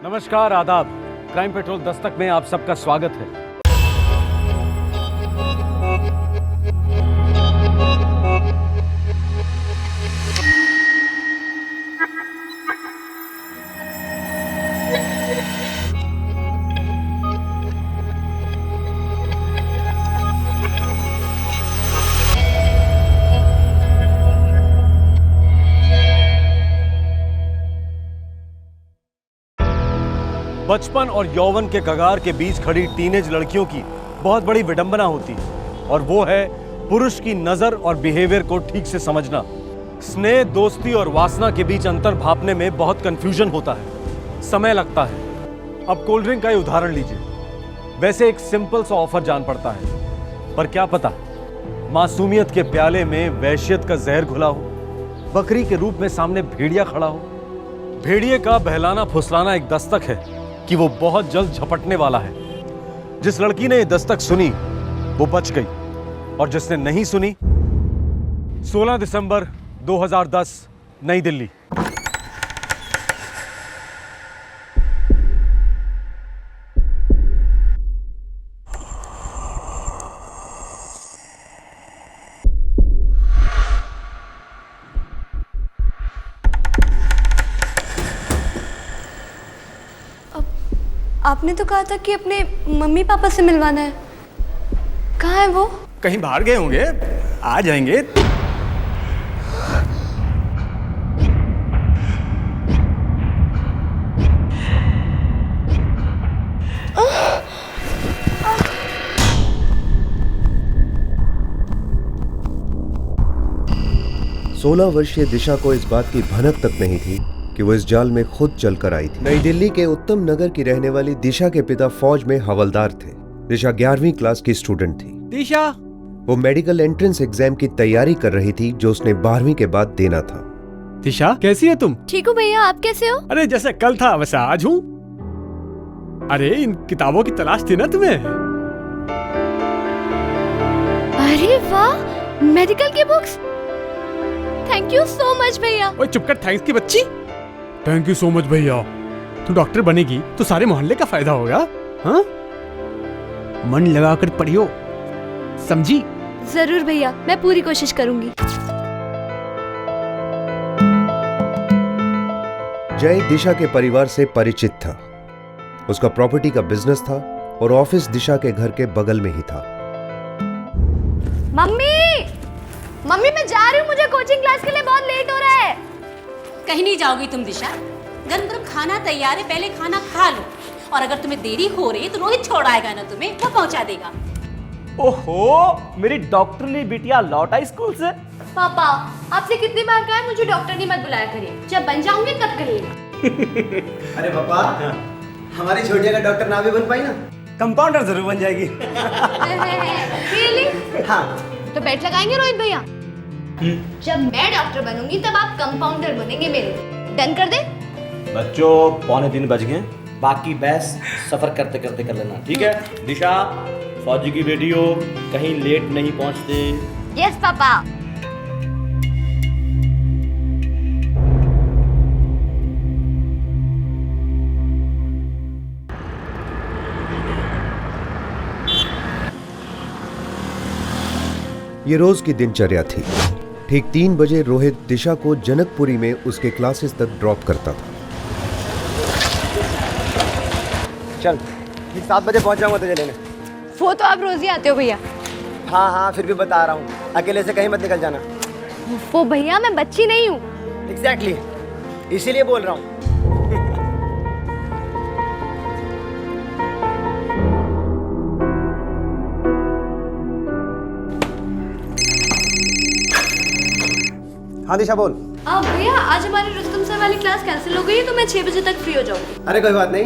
नमस्कार, आदाब। Crime petrol Dastak में आप सबका स्वागत है। बचपन और यौवन के कगार के बीच खड़ी टीनेज लड़कियों की बहुत बड़ी विडंबना होती है और वो है पुरुष की नजर और बिहेवियर को ठीक से समझना। स्नेह, दोस्ती और वासना के बीच अंतर भांपने में बहुत कंफ्यूजन होता है, समय लगता है। अब कोल्ड ड्रिंक का ही उदाहरण लीजिए। वैसे एक सिंपल सा ऑफर जान पड़ता है, पर क्या पता मासूमियत के प्याले में वैश्यत का जहर घुला हो, बकरी के रूप में सामने भेड़िया खड़ा हो। भेड़िए का बहलाना फुसलाना एक दस्तक है कि वो बहुत जल्द झपटने वाला है। जिस लड़की ने ये दस्तक सुनी वो बच गई और जिसने नहीं सुनी, 16 दिसंबर 2010, नई दिल्ली। आपने तो कहा था कि अपने मम्मी पापा से मिलवाना है। कहाँ है वो? कहीं बाहर गए होंगे, आ जाएंगे। सोलह वर्षीय दिशा को इस बात की भनक तक नहीं थी कि वो इस जाल में खुद चलकर आई थी। नई दिल्ली के उत्तम नगर की रहने वाली दिशा के पिता फौज में हवलदार थे। दिशा 11वीं क्लास की स्टूडेंट थी। दिशा, वो मेडिकल एंट्रेंस एग्जाम की तैयारी कर रही थी जो उसने 12वीं के बाद देना था। दिशा कैसी है तुम? ठीक हूँ भैया, आप कैसे हो? अरे जैसे कल था वैसे आज हूँ। अरे इन किताबों की तलाश थी ना तुम्हें? अरे वाह, मेडिकल की books. Thank you so much भैया। ओए चुप कर, थैंक्स की बच्ची। थैंक यू सो मच भैया। तू डॉक्टर बनेगी तो सारे मोहल्ले का फायदा होगा। हाँ, मन लगाकर पढ़ियो, समझी? जरूर भैया, मैं पूरी कोशिश करूंगी। जय दिशा के परिवार से परिचित था। उसका प्रॉपर्टी का बिजनेस था और ऑफिस दिशा के घर के बगल में ही था। मम्मी, मम्मी मैं जा रही हूँ, मुझे कोचिंग क्लास के लिए बहुत लेट हो रहा है। कहीं नहीं जाओगी तुम दिशा। गरम गरम खाना तैयार है, पहले खाना खा लो। और अगर तुम्हें देरी हो रही है तो रोहित छोड़ आएगा ना तुम्हें, वो पहुंचा देगा। ओहो, मेरी डॉक्टरली बिटिया लौट आई स्कूल से। पापा, आपसे कितनी बार कहा है मुझे डॉक्टर नहीं मत बुलाया करिए, जब बन जाऊंगी तब कहिएगा। अरे पापा, हमारी छोटिया का डॉक्टर ना भी बन पाई ना, कंपाउंडर जरूर बन जाएगी। Really? हाँ। तो बेट लगाएंगे रोहित भैया? जब मैं डॉक्टर बनूंगी तब आप कंपाउंडर बनेंगे मेरे। डन कर दे? बच्चों 2:45 बज गए, बाकी बहस सफर करते करते कर लेना, ठीक है? दिशा, फौजी की बेटी हो, कहीं लेट नहीं पहुंचते। Yes papa. ये रोज की दिनचर्या थी। ठीक 3 बजे रोहित दिशा को जनकपुरी में उसके क्लासेस तक ड्रॉप करता था। चल, ठीक 7 बजे पहुंच जाऊंगा तुझे लेने। वो तो आप रोज ही आते हो भैया। हाँ हाँ, फिर भी बता रहा हूँ, अकेले से कहीं मत निकल जाना। वो भैया, मैं बच्ची नहीं हूँ। एग्जैक्टली, इसीलिए बोल रहा हूँ। हाँ दिशा बोल। भैया, आज हमारी रुस्तम सर वाली क्लास कैंसिल हो गई है तो मैं 6 बजे तक फ्री हो जाऊंगी। अरे कोई बात नहीं,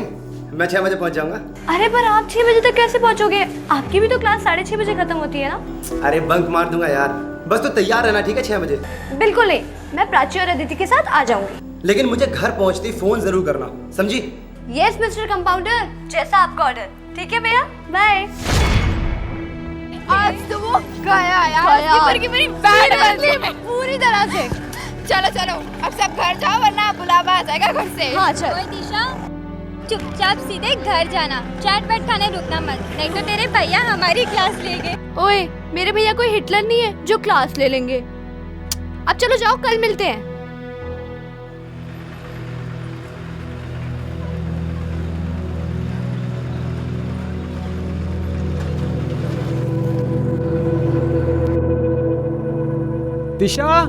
मैं 6 बजे पहुंच जाऊंगा। अरे पर आप 6 बजे तक कैसे पहुंचोगे? आपकी भी तो क्लास 6:30 बजे खत्म होती है ना? अरे बंक मार दूंगा यार, बस तो तैयार रहना, ठीक है? 6 बजे। बिल्कुल नहीं, मैं प्राची और अदिति के साथ आ जाऊंगी। लेकिन मुझे घर पहुंचती फोन जरूर करना, समझी? यस मिस्टर कंपाउंडर, जैसा आपका ऑर्डर। ठीक है भैया, बाय। आज तो वो गया यार, की मेरी बैड बनती पूरी तरह से। चलो चलो अब सब घर जाओ वरना बुलावा आ जाएगा घर से। हाँ चल। दिशा, चुपचाप सीधे घर जाना, चाट बैठ खाने रुकना मत, नहीं तो तेरे भैया हमारी क्लास लेंगे। ओए, मेरे भैया कोई हिटलर नहीं है जो क्लास ले लेंगे। अब चलो जाओ, कल मिलते हैं। दिशा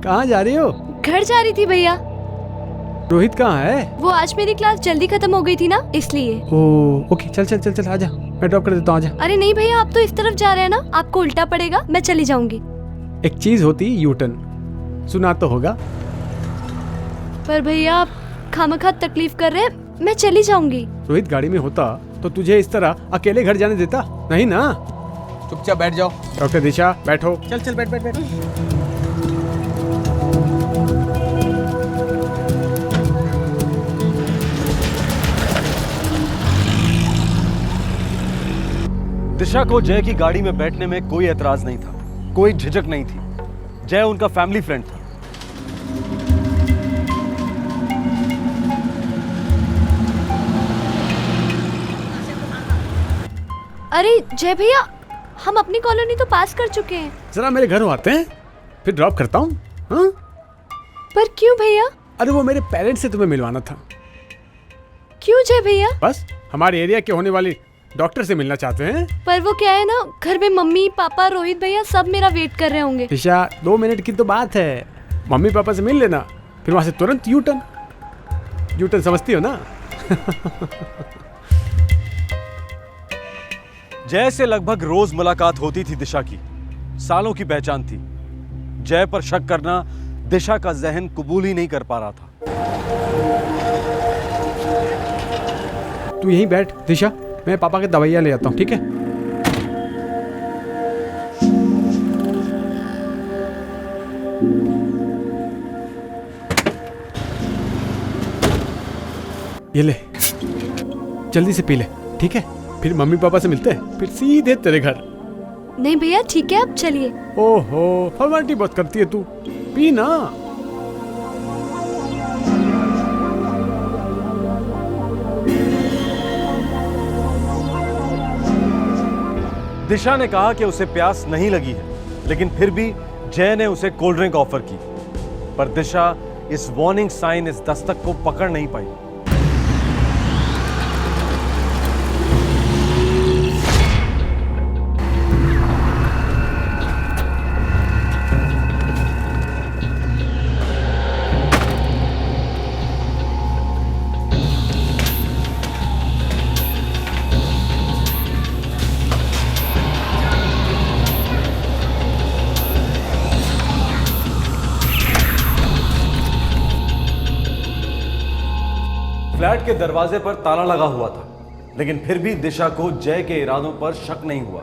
कहाँ जा रही हो? घर जा रही थी भैया। रोहित कहाँ है? वो आज मेरी क्लास जल्दी खत्म हो गई थी ना, इसलिए। ओके, चल चल चल चल, आजा, मैं ड्रॉप कर देता हूँ, आजा। अरे नहीं भैया, आप तो इस तरफ जा रहे हैं ना, आपको उल्टा पड़ेगा, मैं चली जाऊंगी। एक चीज होती यू टर्न, सुना तो होगा। पर भैया आप खामखा तकलीफ कर रहे हैं, मैं चली जाऊंगी। रोहित गाड़ी में होता तो तुझे इस तरह अकेले घर जाने देता? नहीं ना। चुपचाप बैठ जाओ। डॉक्टर दिशा बैठो। चल चल बैठ बैठ बैठ। दिशा को जय की गाड़ी में बैठने में कोई एतराज नहीं था, कोई झिझक नहीं थी। जय उनका फैमिली फ्रेंड था। अरे जय भैया, हम अपनी कॉलोनी तो पास कर चुके हैं। जरा मेरे घर आते हैं, फिर ड्रॉप करता हूँ। हाँ? पर क्यों भैया? अरे वो मेरे पेरेंट्स से तुम्हें मिलवाना था। क्यों जय भैया? बस हमारे एरिया के होने वाली डॉक्टर से मिलना चाहते हैं। पर वो क्या है ना, घर में मम्मी पापा रोहित भैया सब मेरा वेट कर रहे होंगे। दिशा 2 मिनट की तो बात है, मम्मी पापा से मिल लेना, फिर वहां से तुरंत यू टर्न समझती हो ना? जय से लगभग रोज मुलाकात होती थी दिशा की, सालों की पहचान थी। जय पर शक करना दिशा का जहन कबूल ही नहीं कर पा रहा था। तू यहीं बैठ दिशा, मैं पापा के दवाइयाँ ले आता हूँ, ठीक है? ये ले, जल्दी से पी ले, ठीक है? फिर मम्मी पापा से मिलते हैं, फिर सीधे तेरे घर। नहीं भैया ठीक है, अब चलिए। ओहो, फॉर्मेलिटी बहुत करती है तू, पी ना। दिशा ने कहा कि उसे प्यास नहीं लगी है, लेकिन फिर भी जय ने उसे कोल्ड ड्रिंक ऑफर की। पर दिशा इस वार्निंग साइन, इस दस्तक को पकड़ नहीं पाई। फ्लैट के दरवाजे पर ताला लगा हुआ था, लेकिन फिर भी दिशा को जय के इरादों पर शक नहीं हुआ।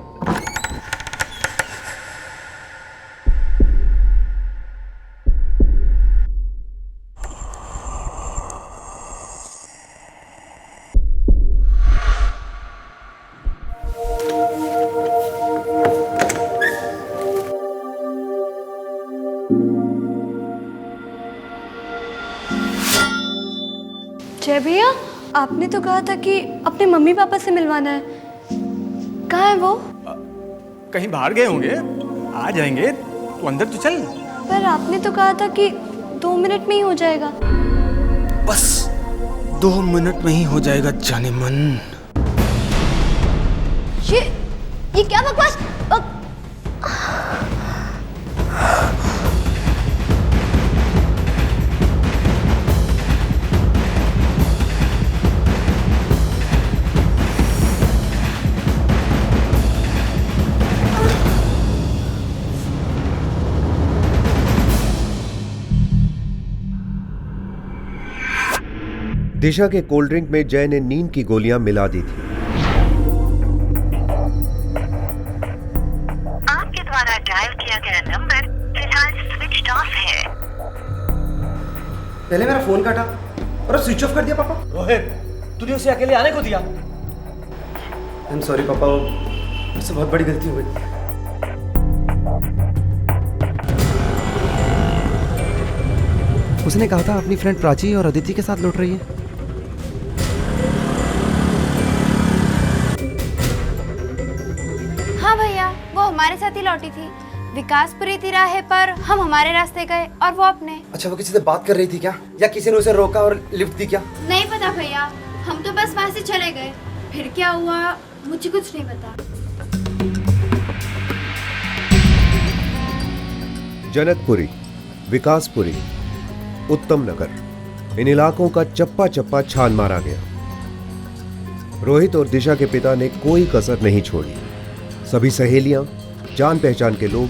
जय भैया, आपने तो कहा था कि अपने मम्मी पापा से मिलवाना है, कहाँ है वो? कहीं बाहर गए होंगे, आ जाएंगे, तू अंदर तो चल। पर आपने तो कहा था कि 2 मिनट में ही हो जाएगा। बस 2 मिनट में ही हो जाएगा जाने मन। ये क्या बकवास? दिशा के कोल्ड ड्रिंक में जय ने नींद की गोलियां मिला दी थी। आपके द्वारा डायल किया गया नंबर फिलहाल स्विच ऑफ है। पहले मेरा फोन काटा और स्विच ऑफ कर दिया पापा। रोहित, तूने उसे अकेले आने को दिया? आई एम सॉरी पापा, मुझसे बहुत बड़ी गलती हो गई। उसने कहा था अपनी फ्रेंड प्राची और अदिति के साथ लौट रही है। हाँ भैया, वो हमारे साथ ही लौटी थी। विकासपुरी तिराहे पर हम हमारे रास्ते गए और वो अपने। अच्छा, वो किसी से बात कर रही थी क्या, या किसी ने उसे रोका और लिफ्ट दी क्या? नहीं पता भैया, हम तो बस वहाँ से चले गए। फिर क्या हुआ मुझे कुछ नहीं पता। जनकपुरी, विकासपुरी, उत्तम नगर, इन इलाकों का चप्पा चप्पा छान मारा गया। रोहित और दिशा के पिता ने कोई कसर नहीं छोड़ी। सभी सहेलियां, जान पहचान के लोग,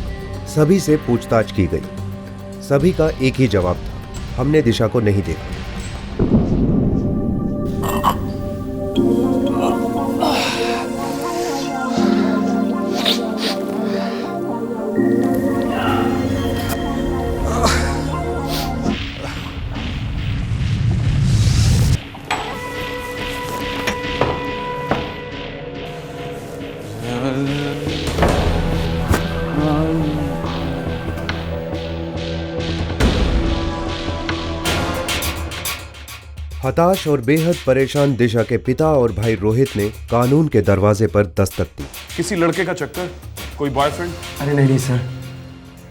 सभी से पूछताछ की गई। सभी का एक ही जवाब था, हमने दिशा को नहीं देखा। हताश और बेहद परेशान दिशा के पिता और भाई रोहित ने कानून के दरवाजे पर दस्तक दी। किसी लड़के का चक्कर, कोई बॉयफ्रेंड? अरे नहीं सर,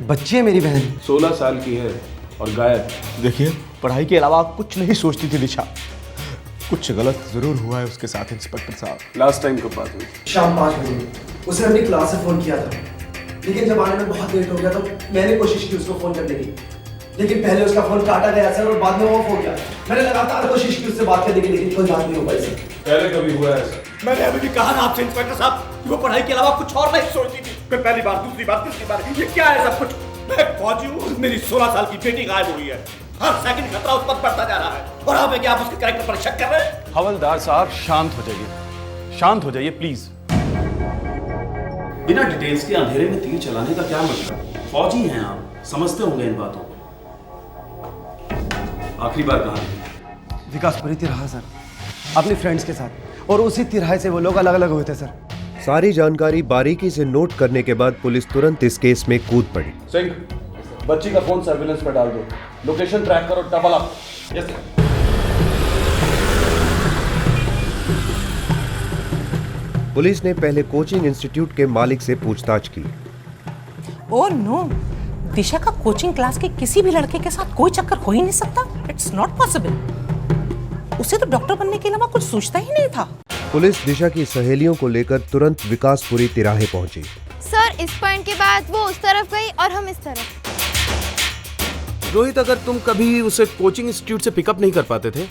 बच्ची है मेरी बहन। 16 साल की है और गायब। देखिए, पढ़ाई के अलावा कुछ नहीं सोचती थी दिशा। कुछ गलत जरूर हुआ है उसके साथ इंस्पेक्टर साहब। लास्ट टाइम कब बात हुई? शाम 5 बजे उसने अपनी क्लास से फोन किया था, लेकिन जब आने में बहुत लेट हो गया तो मैंने कोशिश की उसको फोन करने की, लेकिन पहले उसका फोन काटा गया सर और बाद में वो फोन किया। मैंने लगातार कोशिश की उससे बात करने की, लेकिन कोई बात नहीं हो पाई सर। पहले कभी हुआ है ऐसा? मैंने अभी भी कहा ना आपसे इंस्पेक्टर साहब कि वो पढ़ाई के अलावा कुछ और नहीं सोचती थी। मैं पहली बार, दूसरी बार, तीसरी बार, ये क्या है सब कुछ? मैं फौजी हूँ, मेरी 16 साल की बेटी गायब हुई है। हर सेकंड खतरा उस पर बढ़ता जा रहा है, और आप क्या आप उसके कैरेक्टर पर शक कर रहे हैं? हवलदार साहब, शांत हो जाइए, शांत हो जाइए प्लीज। बिना डिटेल्स के अंधेरे में तीर चलाने का क्या मतलब? फौजी हैं आप, समझते होंगे इन बातों को। आखिरी बार कहा? विकासपुरी तिराहा सर, अपनी फ्रेंड्स के साथ, और उसी तिराहे से वो लोग अलग अलग हुए थे सर। सारी जानकारी बारीकी से नोट करने के बाद पुलिस तुरंत इस केस में कूद पड़ी। सिंह, बच्ची का फोन सर्विलेंस पर डाल दो, लोकेशन ट्रैक करो, double up. Yes sir. Police ने पहले कोचिंग इंस्टीट्यूट के मालिक से पूछताछ की। ओह नो, दिशा का कोचिंग क्लास के किसी भी लड़के के साथ कोई चक्कर हो ही नहीं सकता। It's not possible. उसे तो डॉक्टर बनने के अलावा कुछ सोचता ही नहीं था। पुलिस दिशा की सहेलियों को लेकर तुरंत विकासपुरी तिराहे पहुंची। सर, इस पॉइंट के बाद वो उस तरफ गई और हम इस तरफ। रोहित, अगर तुम कभी उसे कोचिंग इंस्टीट्यूट से पिकअप नहीं कर पाते थे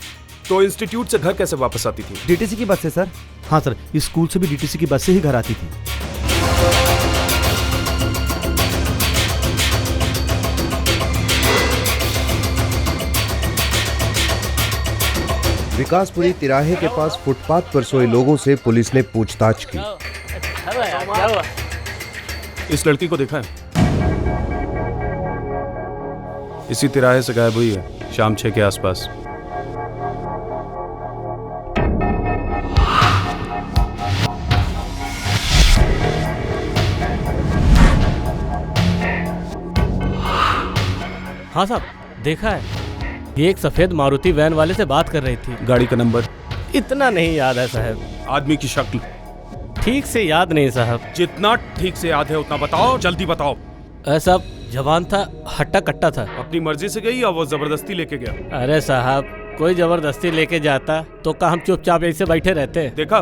तो इंस्टीट्यूट से घर कैसे वापस आती थी? डीटीसी की बस से सर। हाँ सर, इस स्कूल से भी डीटीसी की बस से ही घर आती थी। विकासपुरी तिराहे के पास फुटपाथ पर सोए लोगों से पुलिस ने पूछताछ की। इस लड़की को देखा है? इसी तिराहे से गायब हुई है शाम 6 के आसपास। हाँ साहब, देखा है। ये एक सफेद मारुति वैन वाले से बात कर रही थी। गाड़ी का नंबर? इतना नहीं याद है साहब। आदमी की शक्ल? ठीक से याद नहीं साहब। जितना ठीक से याद है उतना बताओ, जल्दी बताओ। ऐसा जवान था, हट्टा कट्टा था। अपनी मर्जी से गई या वो जबरदस्ती लेके गया? अरे साहब, कोई जबरदस्ती लेके जाता तो क्या हम चुपचाप ऐसे बैठे रहते? देखा,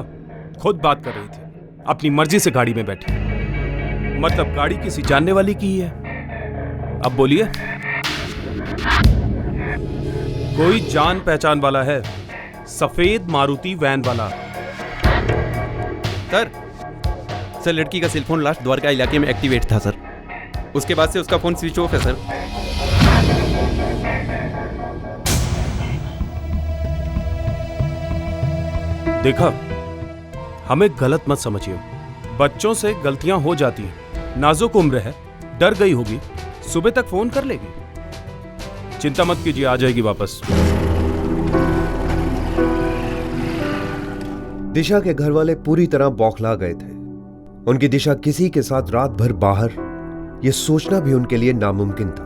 खुद बात कर रही थी, अपनी मर्जी से गाड़ी में बैठी। मतलब गाड़ी किसी जानने वाली की ही है। अब बोलिए, कोई जान पहचान वाला है? सफेद मारुति वैन वाला। सर, लड़की का सेलफोन लास्ट द्वारका इलाके में एक्टिवेट था सर। उसके बाद से उसका फोन स्विच ऑफ है सर। देखा, हमें गलत मत समझिए। बच्चों से गलतियां हो जाती हैं। नाजुक उम्र है, डर गई होगी, सुबह तक फोन कर लेगी। चिंता मत कीजिए, आ जाएगी वापस। दिशा के घर वाले पूरी तरह बौखला गए थे। उनकी दिशा किसी के साथ रात भर बाहर, यह सोचना भी उनके लिए नामुमकिन था।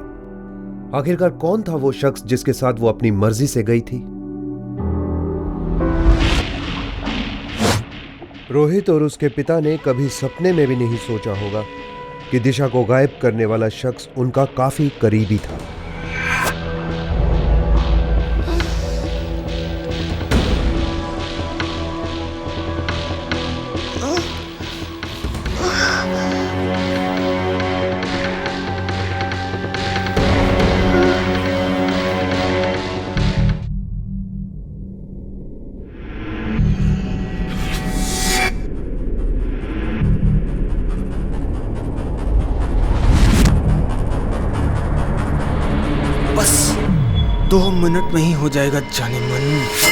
आखिरकार कौन था वो शख्स जिसके साथ वो अपनी मर्जी से गई थी? रोहित और उसके पिता ने कभी सपने में भी नहीं सोचा होगा कि दिशा को गायब करने वाला शख्स उनका काफी करीबी था। बस 2 मिनट में ही हो जाएगा जाने मन।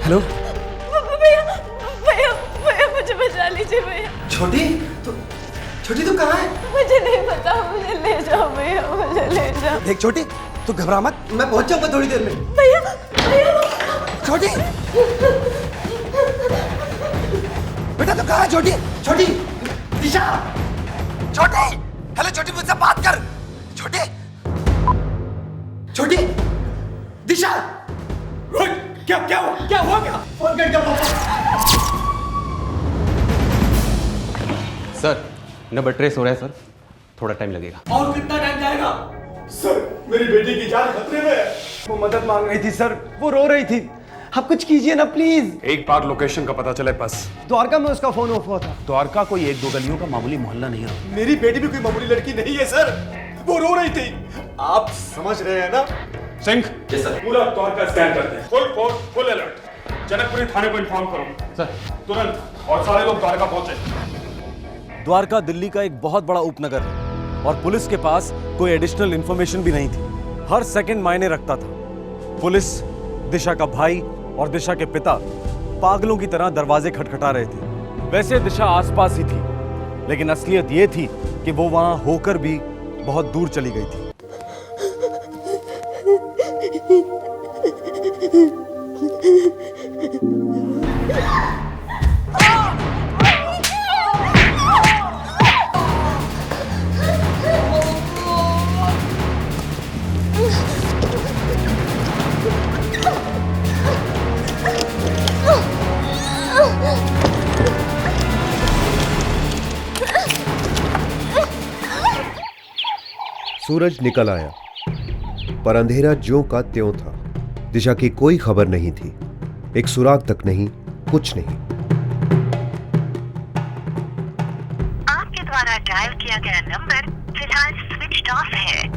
हेलो भैया भैया भैया मुझे बचा लीजिए भैया। छोटी तू कहाँ है? मुझे नहीं पता, मुझे ले जाओ भैया, मुझे ले जाओ। देख छोटी, तू घबरा मत, मैं पहुंच जाऊंगा थोड़ी देर में। भैया भैया छोटी बेटा तू कहाँ है? छोटी दिशा, छोटी हेलो छोटी, मुझसे बात कर। छोटी दिशा, रोहित क्या हुआ फोन कर क्या? सर नंबर ट्रेस हो रहा है सर, थोड़ा टाइम लगेगा। और कितना टाइम जाएगा? सर मेरी बेटी की जान खतरे में है। वो मदद मांग रही थी सर, वो रो रही थी, आप कुछ कीजिए ना प्लीज। एक बार लोकेशन का पता चले बस। द्वारका में उसका फोन ऑफ हुआ था। द्वारका कोई 1-2 गलियों का मामूली मोहल्ला नहीं है। मेरी बेटी भी कोई मामूली लड़की नहीं है सर, वो रो रही थी, आप समझ रहे हैं ना? सिंह पूरा द्वारका स्कैन करते हैं, full force full alert. Janakpuri थाने को इन्फॉर्म करो सर तुरंत, और सारे लोग द्वारका पहुंचे। द्वारका दिल्ली का एक बहुत बड़ा उपनगर है और पुलिस के पास कोई एडिशनल इंफॉर्मेशन भी नहीं थी। हर सेकंड मायने रखता था। पुलिस, दिशा का भाई और दिशा के पिता पागलों की तरह दरवाजे खटखटा रहे थे। वैसे दिशा आसपास ही थी, लेकिन असलियत यह थी कि वो वहां होकर भी बहुत दूर चली गई थी। सूरज निकल आया, पर अंधेरा ज्यों का त्यों था। दिशा की कोई खबर नहीं थी, एक सुराग तक नहीं, कुछ नहीं। आपके द्वारा डायल किया गया नंबर फिलहाल स्विच ऑफ है।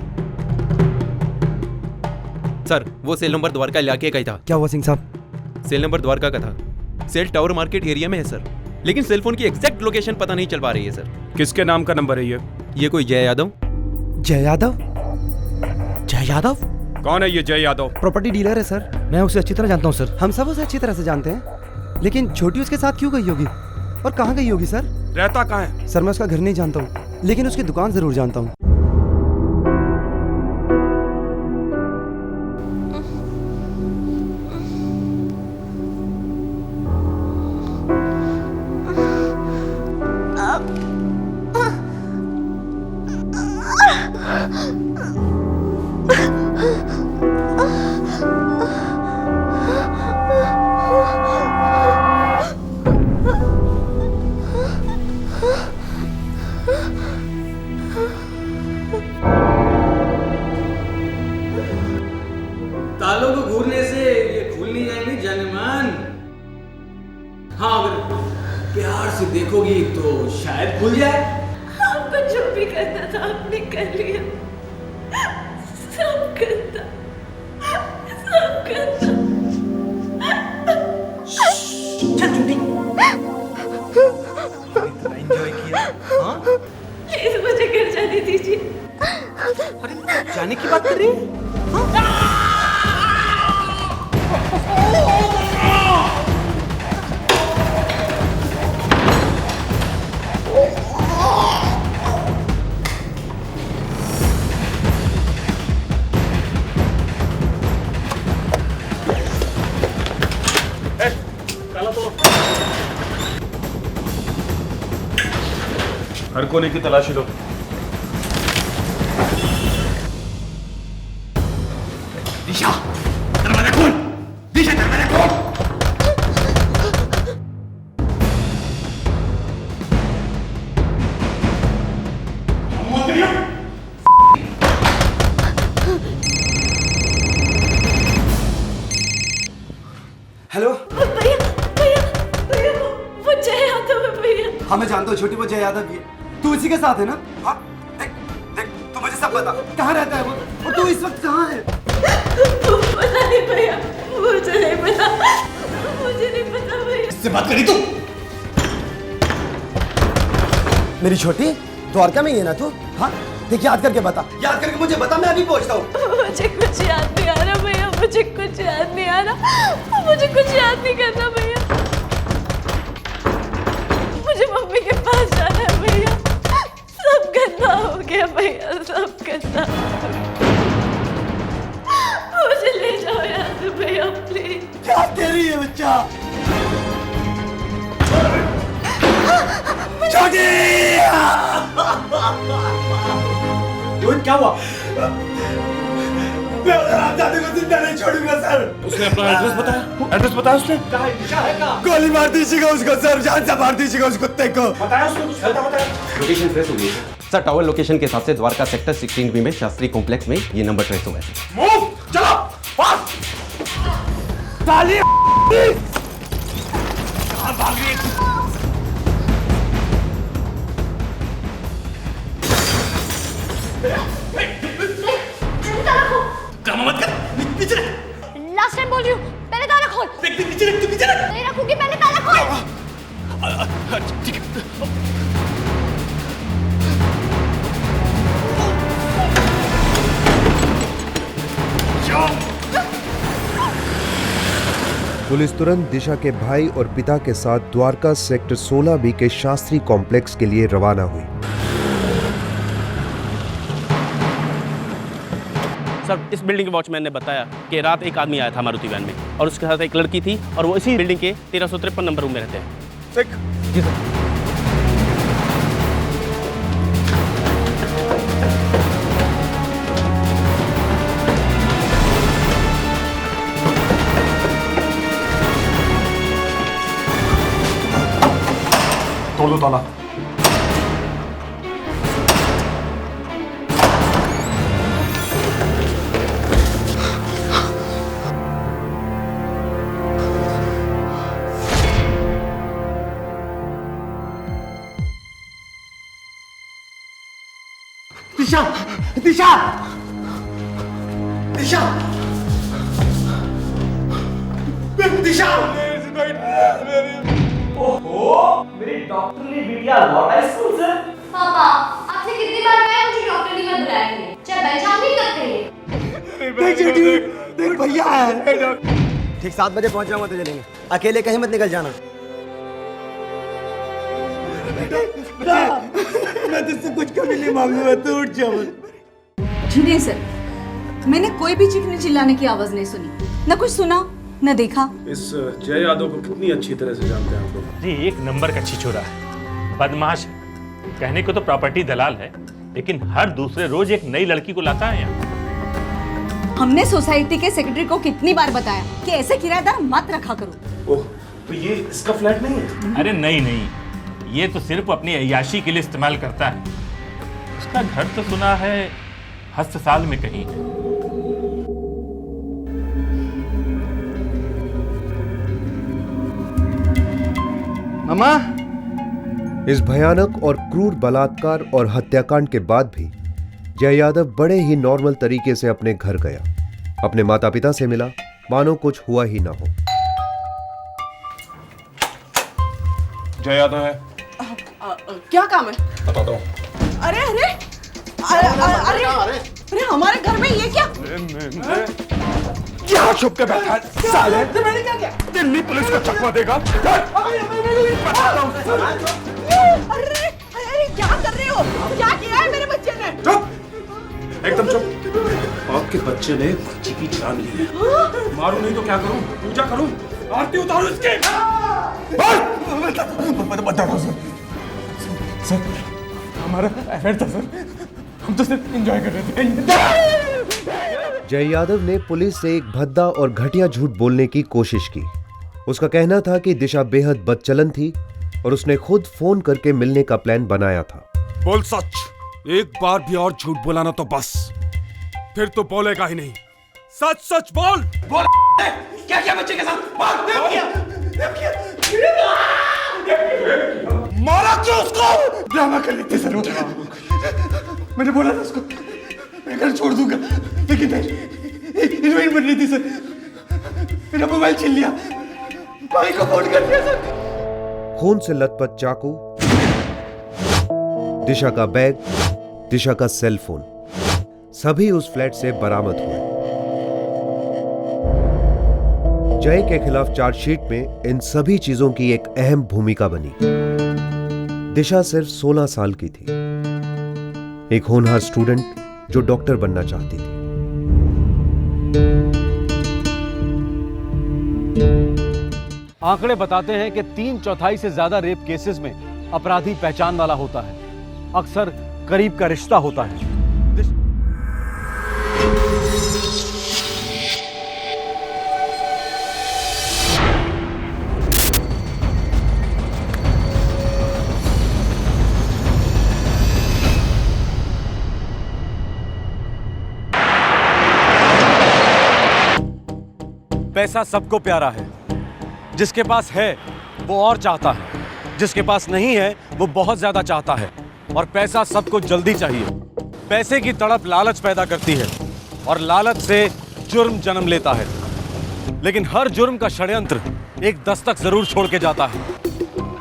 सर वो सेल नंबर द्वारका इलाके का ही था। क्या हुआ सिंह साहब? सेल नंबर द्वारका का था, सेल टावर मार्केट एरिया में है सर, लेकिन सेल फोन की एग्जैक्ट लोकेशन पता नहीं चल पा रही है सर। किसके नाम का नंबर है ये कोई जय यादव। जय यादव कौन है ये जय यादव? प्रॉपर्टी डीलर है सर, मैं उसे अच्छी तरह जानता हूँ सर। हम सब उसे अच्छी तरह से जानते हैं, लेकिन छोटी उसके साथ क्यों गई होगी और कहाँ गई होगी सर? रहता कहाँ है? सर मैं उसका घर नहीं जानता हूँ, लेकिन उसकी दुकान जरूर जानता हूँ। तालों को घूरने से ये खुल नहीं जाएंगे जानेमान। हाँ अगर प्यार से देखोगी तो शायद खुल जाए। आपको जो भी करना था आपने कर लिया, सब करता। जाने की बात कर रही है? हर कोने की तलाशी लो। दिशा, दरवाजा खोल। दिशा, दरवाजा खोल। हेलो भैया भैया भैया वो जय यादव है भैया। हाँ मैं जानता हूँ छोटी, वो जय यादव भी है। तू इसी के साथ है ना? हाँ देख देख, तू मुझे सब बता, कहाँ रहता है वो, और तू इस वक्त कहाँ है? पता नहीं भैया, मुझे नहीं पता, मुझे नहीं पता भैया। इससे बात करी तू? मेरी छोटी, द्वारका में ही है ना तू? हाँ देख, याद करके बता, याद करके मुझे बता, मैं अभी पहुंचता हूँ। मुझे कुछ याद नहीं आ रहा भैया, मुझे कुछ याद नहीं आ रहा, मुझे कुछ याद नहीं करना भैया। मुझे मम्मी के पास जाना है भैया, सब गंदा हो गया भैया, सब गंदा। मुझे ले जाओ यहाँ से भैया प्लीज। क्या कह रही है बच्चा? छोटी! क्या हुआ? मैं उधर आप जाते को जिंदा नहीं छोड़ूंगा सर। उसने अपना एड्रेस बताया? एड्रेस बताया उसने? कहाँ है? दिशा है कहाँ? गोली मार दीजिएगा उसको सर, जान से मार दीजिएगा उस कुत्ते को। बताया उसने कुछ? बताया। लोकेशन ट्रेस हो गई है सर। टावर लोकेशन के हिसाब से द्वारका सेक्टर 16B में शास्त्री कॉम्प्लेक्स में ये नंबर ट्रेस हुआ है। मूव, चलो, फास्ट। ताली। कहाँ भाग रही है? ड्रामा मत कर, नीचे रख। लास्ट टाइम बोल रही हूँ, पहले ताला खोल। देख देख, नीचे रख, तू नीचे रख। नहीं रखूंगी, पहले ताला खोल। ठीक है। पुलिस तुरंत दिशा के भाई और पिता के साथ द्वारका सेक्टर 16B के शास्त्री कॉम्प्लेक्स के लिए रवाना हुई। सर, इस बिल्डिंग के वॉचमैन ने बताया कि रात एक आदमी आया था मारुति वैन में और उसके साथ एक लड़की थी और वो इसी बिल्डिंग के 1353 नंबर रूम में रहते हैं। जी सर। तोड़ दो ताला। दिशा, दिशा, दिशा, दिशा। ओहो, मेरी डॉक्टरली बिटिया लौटा स्कूल से। पापा, आपसे कितनी बार कहा मुझे डॉक्टर नहीं मत बुलाया करिए, चाहे बेलचाम नहीं करते हैं। देख छोटी, देख भैया है। ठीक 7 बजे पहुंच जाऊंगा तो चलेंगे, अकेले कहीं मत निकल जाना। मैं तुझसे कुछ कभी नहीं मांगूंगा, तू उठ जा। जी नहीं सर, मैंने कोई भी चीखने चिल्लाने की आवाज नहीं सुनी, न कुछ सुना न देखा। इस जय यादव को कितनी अच्छी तरह से जानते हैं आप लोग? जी एक नंबर का छिछोरा है, बदमाश है। कहने को तो प्रॉपर्टी दलाल है, लेकिन हर दूसरे रोज एक नई लड़की को लाता है यहाँ। हमने सोसाइटी के सेक्रेटरी को कितनी बार बताया कि ऐसे किराएदार मत रखा करो। ओह, तो ये इसका फ्लैट नहीं है? अरे नहीं नहीं, ये तो सिर्फ अपनी अय्याशी के लिए इस्तेमाल करता है। उसका घर तो सुना है हस्तसाल में कहीं है। अम्मा, इस भयानक और क्रूर बलात्कार और हत्याकांड के बाद भी जय यादव बड़े ही नॉर्मल तरीके से अपने घर गया, अपने माता पिता से मिला, मानो कुछ हुआ ही ना हो। जय यादव है। क्या काम है? बताता हूँ। अरे अरे अरे अरे अरे हमारे घर में ये क्या? यहाँ छुप के बैठा है साले। मैंने क्या किया? दिल्ली पुलिस को चकमा देगा। अरे क्या कर रहे हो? क्या किया है मेरे बच्चे ने? चुप, एकदम चुप। आपके बच्चे ने बच्ची की जान ली है। मारूं नहीं तो क्या करूं? पूजा करूं? आरती उतारूं इसके? बताओ सर, हमारा अफेयर था सर, हम तो सिर्फ एंजॉय कर रहे थे। जय यादव ने पुलिस से एक भद्दा और घटिया झूठ बोलने की कोशिश की। उसका कहना था कि दिशा बेहद बदचलन थी और उसने खुद फोन करके मिलने का प्लान बनाया था। बोल सच, एक बार भी और झूठ बोला ना तो बस, फिर तो बोलेगा ही नहीं। सच सच बोल। बोल क्या किया बच्चे के साथ? मारा क्यों उसको? ड्रामा कर लेते सर। मैंने बोला था उसको मैं घर छोड़ दूंगा, लेकिन हीरोइन बन रही थी सर। मेरा मोबाइल छीन लिया, भाई को फोन कर दिया सर। खून से लथपथ चाकू, दिशा का बैग, दिशा का सेल फोन, सभी उस फ्लैट से बरामद हुए। जय के खिलाफ चार्जशीट में इन सभी चीजों की एक अहम भूमिका बनी। दिशा सिर्फ 16 साल की थी, एक होनहार स्टूडेंट जो डॉक्टर बनना चाहती थी। आंकड़े बताते हैं कि 3/4 से ज्यादा रेप केसेस में अपराधी पहचान वाला होता है, अक्सर करीब का रिश्ता होता है। पैसा सबको प्यारा है, जिसके पास है वो और चाहता है, जिसके पास नहीं है वो बहुत ज्यादा चाहता है। और पैसा सबको जल्दी चाहिए। पैसे की तड़प लालच पैदा करती है और लालच से जुर्म जन्म लेता है। लेकिन हर जुर्म का षड्यंत्र एक दस्तक जरूर छोड़ के जाता है,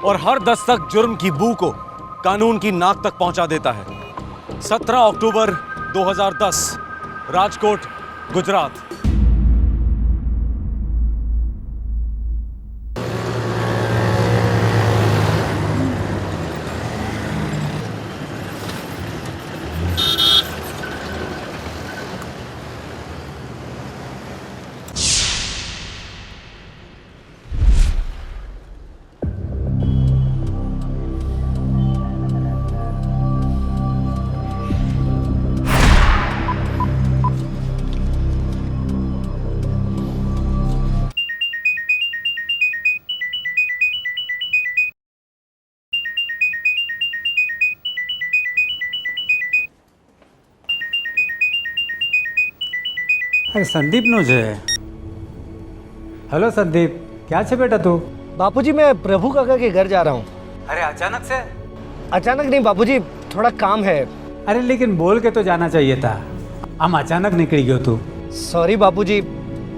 और हर दस्तक जुर्म की बू को कानून की नाक तक पहुंचा देता है। 17 अक्टूबर 2010, राजकोट, गुजरात। अरे संदीप नो છે। हेलो संदीप, क्या છે बेटा तू? बापूजी मैं प्रभु काका के घर जा रहा हूँ। अरे अचानक से? अचानक नहीं बापूजी, थोड़ा काम है। अरे लेकिन बोल के तो जाना चाहिए था, हम अचानक निकली गयो तू। सॉरी बापूजी,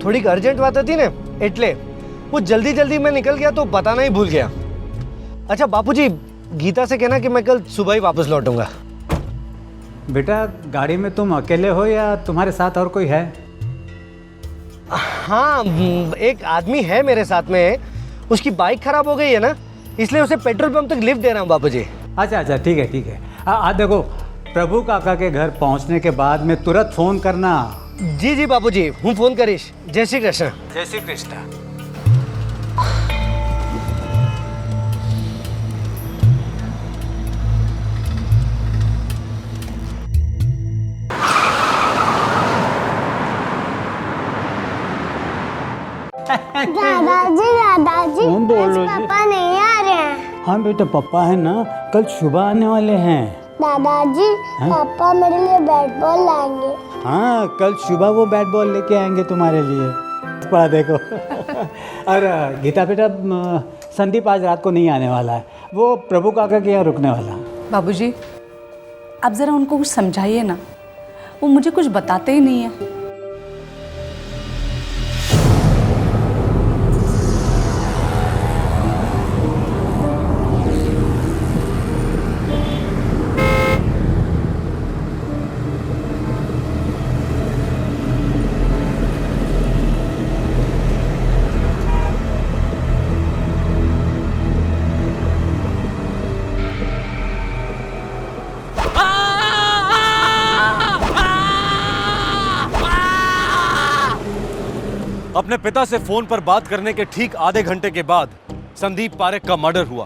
थोड़ी अर्जेंट बात थी ने એટલે वो जल्दी में निकल गया तो बताना ही भूल गया। अच्छा बापूजी, गीता से कहना कि मैं कल सुबह ही वापस लौटूंगा। बेटा गाड़ी में तुम अकेले हो या तुम्हारे साथ और कोई है? हाँ, एक आदमी है मेरे साथ में, उसकी बाइक खराब हो गई है ना, इसलिए उसे पेट्रोल पंप तक लिफ्ट दे रहा हूँ बापूजी। अच्छा ठीक है ठीक है। देखो, प्रभु काका के घर पहुंचने के बाद में तुरंत फोन करना। जी बापूजी, हूँ फोन करीश। जय श्री कृष्ण। जय श्री कृष्ण। दादाजी कौन बोल रहे हो जी? पापा नहीं आ रहे हैं। हाँ बेटा, पापा है ना, कल सुबह आने वाले हैं। दादाजी हाँ? पापा मेरे लिए बैट बॉल लाएंगे। हाँ, कल सुबह वो बैट बॉल लेके आएंगे तुम्हारे लिए। पढ़ा देखो। और गीता बेटा, संदीप आज रात को नहीं आने वाला है, वो प्रभु काका के यहाँ रुकने वाला। बाबूजी, आप ज़रा उनको कुछ समझाइए ना, वो मुझे कुछ बताते ही नहीं है। अपने पिता से फोन पर बात करने के ठीक आधे घंटे के बाद संदीप पारेख का मर्डर हुआ।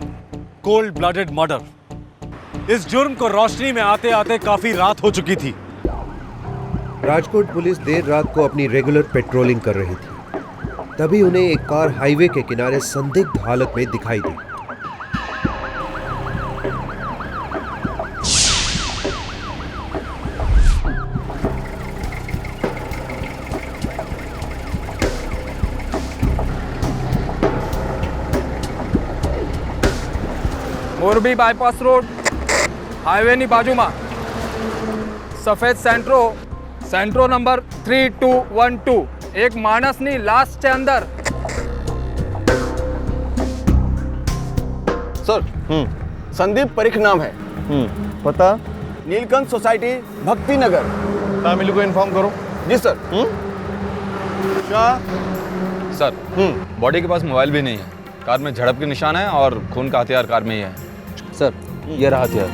Cold blooded murder. इस जुर्म को रोशनी में आते आते काफी रात हो चुकी थी। राजकोट पुलिस देर रात को अपनी रेगुलर पेट्रोलिंग कर रही थी। तभी उन्हें एक कार हाईवे के किनारे संदिग्ध हालत में दिखाई दी। મોરબી બાયપાસ રોડ હાઈવેની બાજુમાં સફેદ સેન્ટ્રો નંબર 3212 એક માણસની લાશ છે અંદર। सर संदीप परीख नाम है। पता नीलकंठ सोसाइटी भक्ति नगर। फैमिली को इन्फॉर्म करो। जी सर। सर बॉडी के पास मोबाइल भी नहीं है। कार में झड़प के निशान है और खून का हथियार कार में ही है। सर ये रहा हथियार।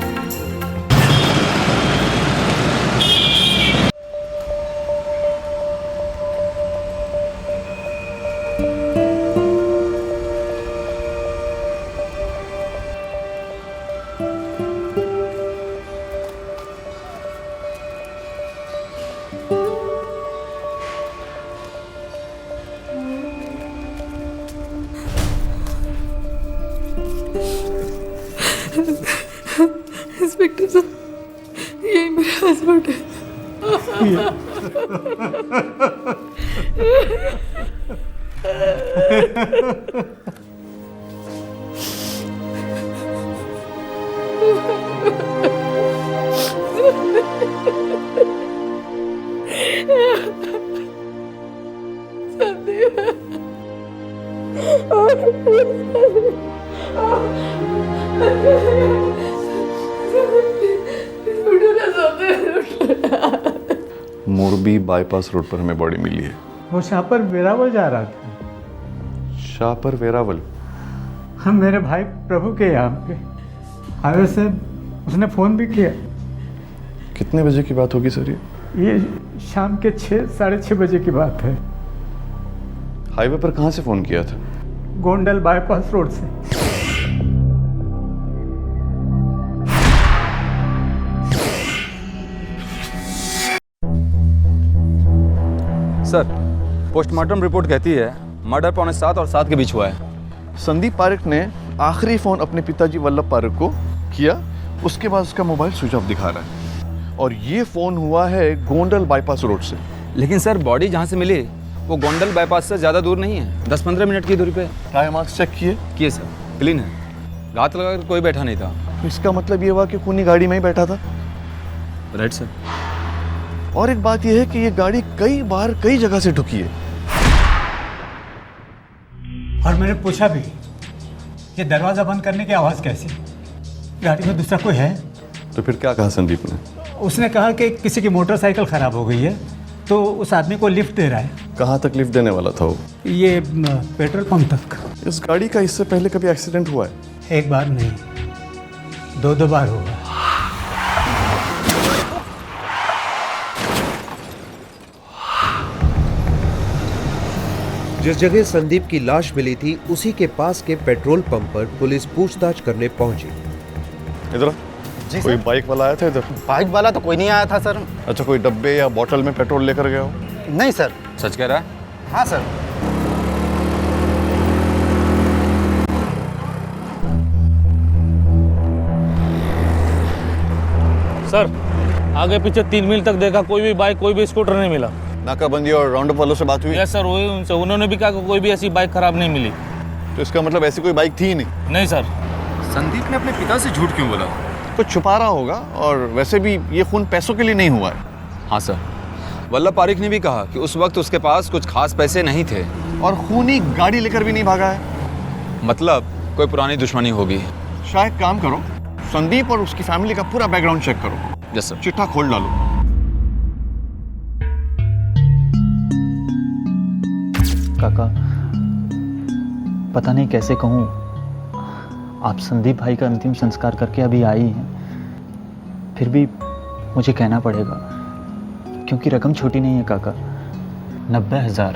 इंस्पेक्टर साहब यही मेरा हस्बैंड मोरबी बाईपास रोड पर हमें बॉडी मिली है। वो शाहपुर वेरावल जा रहा था। शाहपुर वेरावल? हम मेरे भाई प्रभु के यहाँ पे हाईवे से उसने फ़ोन भी किया। कितने बजे की बात होगी सर ये शाम के 6-6:30 बजे की बात है। हाईवे पर कहाँ से फ़ोन किया था? गोंडल बाईपास रोड से। सर पोस्टमार्टम रिपोर्ट कहती है मर्डर 7:45 और 7 के बीच हुआ है। संदीप पारेख ने आखिरी फ़ोन अपने पिताजी वल्लभ पारेख को किया, उसके बाद उसका मोबाइल स्विच ऑफ दिखा रहा है और ये फ़ोन हुआ है गोंडल बाईपास रोड से। लेकिन सर बॉडी जहाँ से मिली वो गोंडल बाईपास से ज़्यादा दूर नहीं है, 10-15 मिनट की दूरी पे। टायर मार्क्स चेक किए सर, क्लीन है। रात लगाकर कोई बैठा नहीं था। तो इसका मतलब ये हुआ कि खूनी गाड़ी में ही बैठा था। Right sir. और एक बात यह है कि ये गाड़ी कई बार कई जगह से ठुकी है। और मैंने पूछा भी ये दरवाज़ा बंद करने की आवाज़ कैसी, गाड़ी में दूसरा कोई है? तो फिर क्या कहा संदीप ने? उसने कहा कि किसी की मोटरसाइकिल ख़राब हो गई है तो उस आदमी को लिफ्ट दे रहा है। कहाँ तक लिफ्ट देने वाला था वो? ये पेट्रोल पंप तक। इस गाड़ी का इससे पहले कभी एक्सीडेंट हुआ है? एक बार नहीं, 2 बार हुआ। जिस जगह संदीप की लाश मिली थी उसी के पास के पेट्रोल पंप पर पुलिस पूछताछ करने पहुंची। इधर कोई बाइक वाला आया था इधर? बाइक वाला तो कोई नहीं आया था सर। अच्छा, कोई डब्बे या बोतल में पेट्रोल लेकर गया हो? नहीं सर। सच कह रहा है? हाँ सर। सर आगे पीछे 3 मील तक देखा, कोई भी बाइक कोई भी स्कूटर नहीं मिला। नाकाबंदी और राउंड अप वालों से बात हुई? यस सर, वही उनसे, उन्होंने भी कहा कि कोई भी ऐसी बाइक खराब नहीं मिली। तो इसका मतलब ऐसी कोई बाइक थी ही नहीं? नहीं सर। संदीप ने अपने पिता से झूठ क्यों बोला? कुछ छुपा रहा होगा, और वैसे भी ये खून पैसों के लिए नहीं हुआ है। हाँ सर, वल्लभ पारेख ने भी कहा कि उस वक्त उसके पास कुछ खास पैसे नहीं थे। और खूनी गाड़ी लेकर भी नहीं भागा है। मतलब कोई पुरानी दुश्मनी होगी। शायद काम करो, संदीप और उसकी फैमिली का पूरा बैकग्राउंड चेक करो। Yes sir. चिट्ठा खोल डालो। काका, पता नहीं कैसे कहूँ, आप संदीप भाई का अंतिम संस्कार करके अभी आई हैं, फिर भी मुझे कहना पड़ेगा क्योंकि रकम छोटी नहीं है काका। 90,000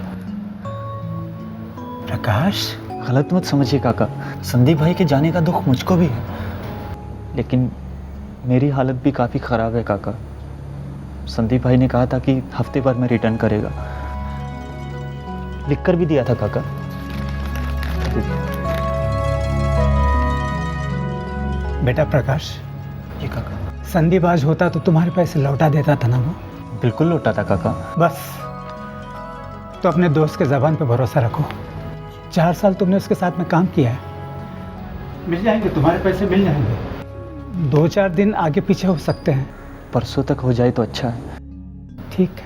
प्रकाश, गलत मत समझिए काका, संदीप भाई के जाने का दुख मुझको भी है, लेकिन मेरी हालत भी काफ़ी ख़राब है काका। संदीप भाई ने कहा था कि हफ्ते भर में रिटर्न करेगा, लिख कर भी दिया था काका। बेटा प्रकाश। जी काका। संदीप आज होता तो तुम्हारे पैसे लौटा देता था ना वो? बिल्कुल लौटा था काका। बस तो अपने दोस्त के ज़बान पे भरोसा रखो। 4 साल तुमने उसके साथ में काम किया है, मिल जाएंगे तुम्हारे पैसे, मिल जाएंगे। 2-4 दिन आगे पीछे हो सकते हैं। परसों तक हो जाए तो अच्छा है। ठीक है।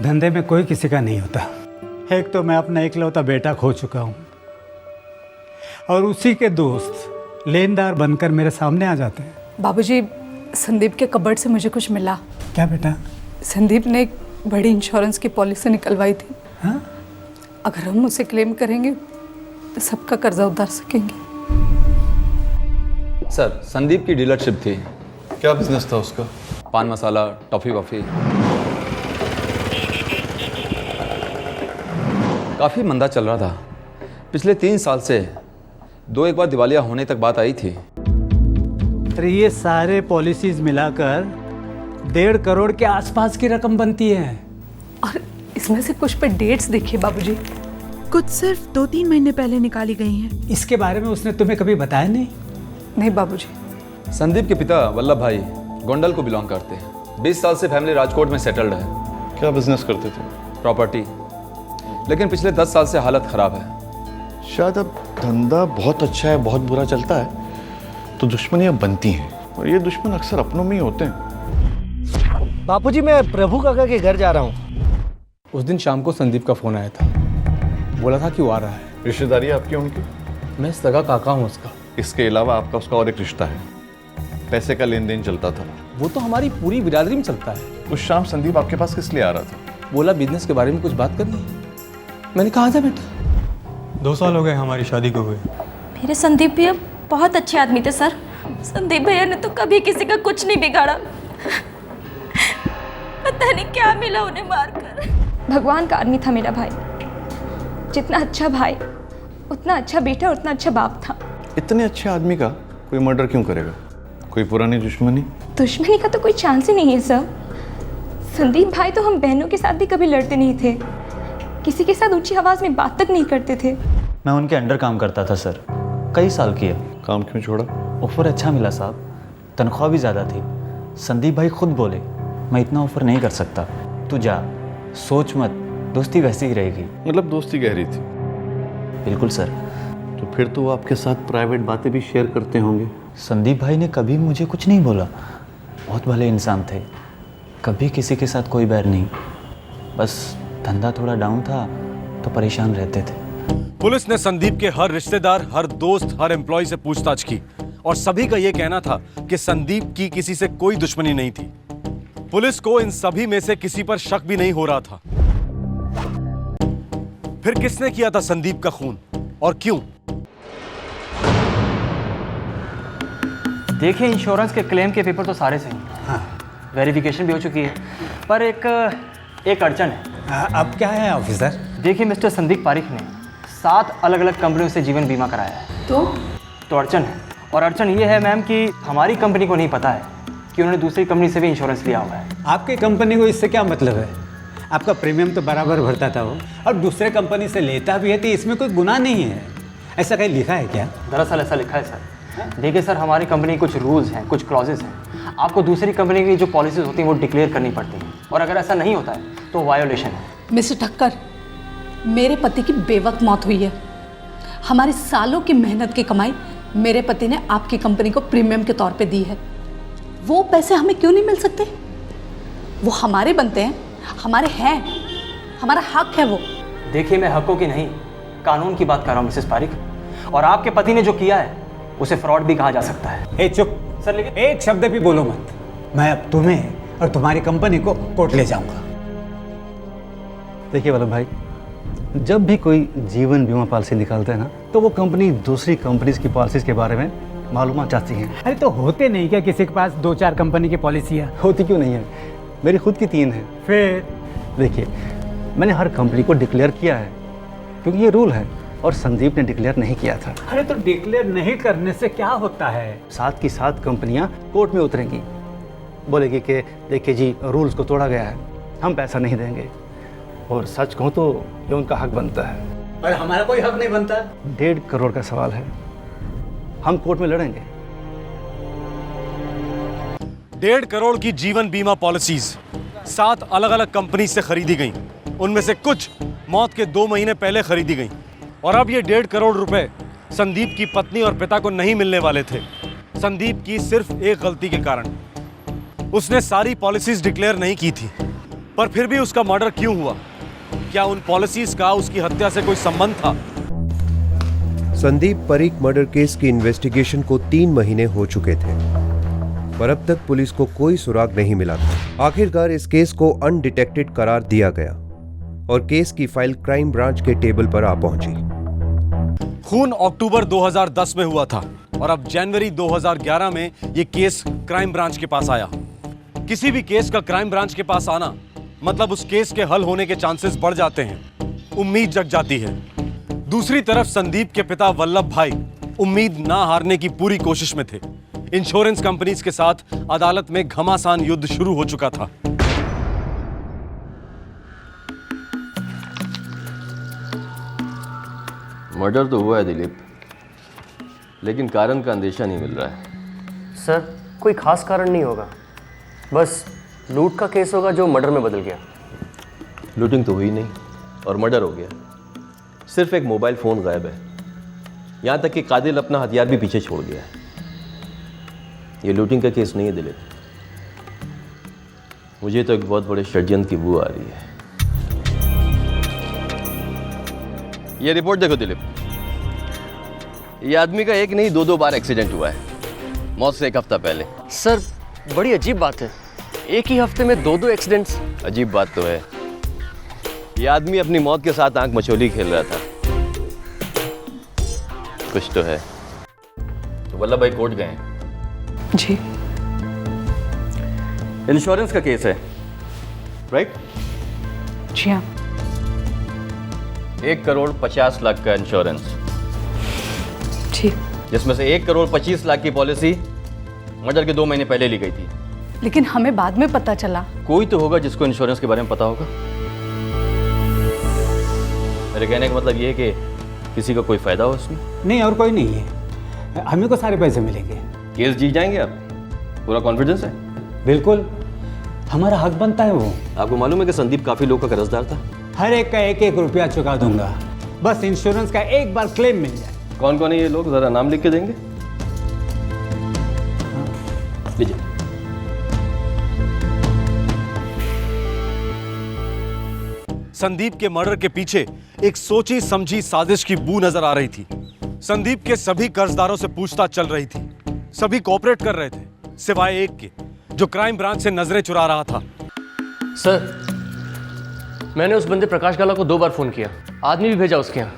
धंधे में कोई किसी का नहीं होता। एक तो मैं अपना इकलौता बेटा खो चुका हूं और उसी के दोस्त लेनदार बनकर मेरे सामने आ जाते हैं। बाबूजी, संदीप के कबर्ड से मुझे कुछ मिला। क्या बेटा? संदीप ने एक बड़ी इंश्योरेंस की पॉलिसी निकलवाई थी। हाँ? अगर हम उसे क्लेम करेंगे तो सबका कर्जा उतार सकेंगे। सर, संदीप की डीलरशिप थी। क्या बिजनेस था उसका? पान मसाला, टॉफ़ी वॉफ़ी। काफ़ी मंदा चल रहा था। पिछले 3 साल से 2-1 बार दिवालिया होने तक बात आई थी। अरे ये सारे पॉलिसीज मिलाकर 1.5 करोड़ के आसपास की रकम बनती है। और इसमें से कुछ पे डेट्स देखिए बाबूजी, कुछ सिर्फ 2-3 महीने पहले निकाली गई हैं। इसके बारे में उसने तुम्हें कभी बताया नहीं? नहीं बाबूजी। संदीप के पिता वल्लभ भाई गोंडल को बिलोंग करते हैं। 20 साल से फैमिली राजकोट में सेटल्ड है। क्या बिजनेस करते थे? प्रॉपर्टी। लेकिन पिछले 10 साल से हालत ख़राब है। शायद अब धंधा बहुत अच्छा है, बहुत बुरा चलता है तो दुश्मनियां बनती हैं, और ये दुश्मन अक्सर अपनों में ही होते हैं। बापूजी, मैं प्रभु काका के घर जा रहा हूँ। उस दिन शाम को संदीप का फ़ोन आया था, बोला था कि वो आ रहा है। रिश्तेदारी आपकी उनकी? मैं सगा काका हूँ उसका। इसके अलावा आपका उसका और एक रिश्ता है, पैसे का लेन देन चलता था। वो तो हमारी पूरी बिरादरी में चलता है। उस शाम संदीप आपके पास किस लिए आ रहा था? बोला बिजनेस के बारे में कुछ बात करनी है। मैंने कहा था बेटा। 2 साल हो गए हमारी शादी को हुए। मेरे संदीप भैया बहुत अच्छे आदमी थे सर। संदीप भैया ने तो कभी किसी का कुछ नहीं बिगाड़ा। पता नहीं क्या मिला उन्हें मारकर। भगवान का आदमी था मेरा भाई। जितना अच्छा भाई उतना अच्छा बेटा, उतना अच्छा बाप था। इतने अच्छे आदमी का कोई मर्डर क्यों करेगा? कोई पुरानी दुश्मनी? दुश्मनी का तो कोई चांस ही नहीं है सर। संदीप भाई तो हम बहनों के साथ भी कभी लड़ते नहीं थे, किसी के साथ ऊंची आवाज में बात तक नहीं करते थे। मैं उनके अंडर काम करता था सर, कई साल किया। काम क्यों छोड़ा? ऑफर अच्छा मिला साहब, तनख्वाह भी ज़्यादा थी। संदीप भाई खुद बोले मैं इतना ऑफर नहीं कर सकता, तू जा, सोच मत, दोस्ती वैसी ही रहेगी। मतलब दोस्ती गहरी थी? बिल्कुल सर। तो फिर तो वो आपके साथ प्राइवेट बातें भी शेयर करते होंगे? संदीप भाई ने कभी मुझे कुछ नहीं बोला, बहुत भले इंसान थे, कभी किसी के साथ कोई बैर नहीं। बस धंधा थोड़ा डाउन था तो परेशान रहते थे। पुलिस ने संदीप के हर रिश्तेदार, हर दोस्त, हर एम्प्लॉय से पूछताछ की और सभी का यह कहना था कि संदीप की किसी से कोई दुश्मनी नहीं थी। पुलिस को इन सभी में से किसी पर शक भी नहीं हो रहा था। फिर किसने किया था संदीप का खून और क्यों? देखिए, इंश्योरेंस के क्लेम के पेपर तो सारे सही हैं। हाँ। वेरिफिकेशन भी हो चुकी है, पर एक अड़चन है। अब क्या है ऑफिसर? देखिए, मिस्टर संदीप पारिक ने 7 अलग-अलग कंपनियों से जीवन बीमा कराया है। तो अड़चन है, और अड़चन ये है मैम कि हमारी कंपनी को नहीं पता है कि उन्होंने दूसरी कंपनी से भी इंश्योरेंस लिया हुआ है। आपकी कंपनी को इससे क्या मतलब है? आपका प्रीमियम तो बराबर भरता था वो, और दूसरे कंपनी से लेता भी है तो इसमें कोई गुनाह नहीं है। ऐसा कहीं लिखा है क्या? दरअसल ऐसा लिखा है सर। देखिए सर, हमारी कंपनी कुछ रूल्स हैं, कुछ क्लॉजेस हैं। आपको दूसरी कंपनी की जो पॉलिसीज होती हैं वो डिक्लेयर करनी पड़ती हैं, और अगर ऐसा नहीं होता है तो वायोलेशन है। मिस्टर ठक्कर, मेरे पति की बेवक्त मौत हुई है। हमारी सालों की मेहनत की कमाई मेरे पति ने आपकी कंपनी को प्रीमियम के तौर पे दी है। वो पैसे हमें क्यों नहीं मिल सकते? वो हमारे बनते हैं, हमारे हैं, हमारा हक है वो। देखिए, मैं हकों की नहीं, कानून की बात कर रहा हूँ मिसेस पारिक, और आपके पति ने जो किया है उसे फ्रॉड भी कहा जा सकता है। ए चुप सर, लेकिन एक शब्द भी बोलो मत। मैं अब तुम्हें और तुम्हारी कंपनी को कोर्ट ले जाऊंगा। देखिए वल्लभ भाई, जब भी कोई जीवन बीमा पॉलिसी निकालते हैं ना, तो वो कंपनी दूसरी कंपनीज की पॉलिसीज के बारे में मालूमात चाहती हैं। अरे तो होते नहीं क्या किसी के पास 2-4 कंपनी की पॉलिसियाँ? होती क्यों नहीं है, मेरी खुद की 3 है। फिर देखिए, मैंने हर कंपनी को डिक्लेयर किया है क्योंकि ये रूल है, और संदीप ने डिक्लेयर नहीं किया था। अरे तो डिक्लेयर नहीं करने से क्या होता है? साथ की साथ कंपनियां कोर्ट में उतरेंगी, बोलेगी कि देखिए जी रूल्स को तोड़ा गया है, हम पैसा नहीं देंगे। और सच कहूँ तो ये उनका हक बनता है। और हमारा कोई हक नहीं बनता। 1.5 करोड़ का सवाल है, हम कोर्ट में लड़ेंगे। 1.5 करोड़ की जीवन बीमा पॉलिसीज 7 अलग अलग कंपनी से खरीदी गई। उनमें से कुछ मौत के 2 महीने पहले खरीदी गई, और अब ये 1.5 करोड़ रुपए संदीप की पत्नी और पिता को नहीं मिलने वाले थे। संदीप की सिर्फ एक गलती के कारण। उसने सारी पॉलिसीज डिक्लेयर नहीं की थी, पर फिर भी उसका मर्डर क्यों हुआ? क्या उन पॉलिसीज का उसकी हत्या से कोई संबंध था? संदीप परीक मर्डर केस की इन्वेस्टिगेशन को 3 महीने हो चुके थे, पर अब तक पुलिस को कोई सुराग नहीं मिला था। आखिरकार इस केस को अनडिटेक्टेड करार दिया गया और केस की फाइल क्राइम ब्रांच के टेबल पर आ पहुंची। खून अक्टूबर 2010 में हुआ था, और अब जनवरी 2011 में यह केस क्राइम ब्रांच के पास आया। किसी भी केस का क्राइम ब्रांच के पास आना मतलब उस केस के हल होने के चांसेस बढ़ जाते हैं, उम्मीद जग जाती है। दूसरी तरफ संदीप के पिता वल्लभ भाई उम्मीद ना हारने की पूरी कोशिश में थे। इंश्योरेंस कंपनीज के साथ अदालत में घमासान युद्ध शुरू हो चुका था। मर्डर तो हुआ है दिलीप, लेकिन कारण का अंदेशा नहीं मिल रहा है। सर, कोई खास कारण नहीं होगा, बस लूट का केस होगा जो मर्डर में बदल गया। लूटिंग तो हुई नहीं और मर्डर हो गया। सिर्फ एक मोबाइल फ़ोन गायब है, यहाँ तक कि कादिल अपना हथियार भी पीछे छोड़ गया है। ये लूटिंग का केस नहीं है दिलीप, मुझे तो एक बहुत बड़े षड्यंत्र की बू आ रही है। ये रिपोर्ट देखो दिलीप, ये आदमी का एक नहीं 2-2 बार एक्सीडेंट हुआ है, मौत से 1 हफ्ता पहले। सर, बड़ी अजीब बात है, एक ही हफ्ते में 2 एक्सीडेंट्स। अजीब बात तो है, ये आदमी अपनी मौत के साथ आंख मचोली खेल रहा था। कुछ तो है। तो वल्लभ भाई कोर्ट गए हैं? जी। इंश्योरेंस का केस है, राइट? जी हाँ। 1 करोड़ 50 लाख का इंश्योरेंस, ठीक, जिसमें से 1 करोड़ 25 लाख की पॉलिसी मर्डर के 2 महीने पहले ली गई थी। लेकिन हमें बाद में पता चला। कोई तो होगा जिसको इंश्योरेंस के बारे में पता होगा। मेरे कहने का मतलब ये है कि किसी का कोई फायदा हो उसमें? नहीं, और कोई नहीं है, हमें को सारे पैसे मिलेंगे। केस जीत जाएंगे आप? पूरा कॉन्फिडेंस है? बिल्कुल, हमारा हक बनता है वो। आपको मालूम है कि संदीप काफी लोग का कर्जदार था? हर एक का 1-1 रुपया चुका दूंगा, बस इंश्योरेंस का एक बार क्लेम मिल जाए। कौन कौन है ये लोग, जरा नाम लिख के देंगे? लीजिए। संदीप के मर्डर के पीछे एक सोची समझी साजिश की बू नजर आ रही थी। संदीप के सभी कर्जदारों से पूछताछ चल रही थी, सभी कोऑपरेट कर रहे थे, सिवाय एक के जो क्राइम ब्रांच से नजरें चुरा रहा था। सर, मैंने उस बंदे प्रकाश गाला को 2 बार फ़ोन किया, आदमी भी भेजा उसके यहाँ,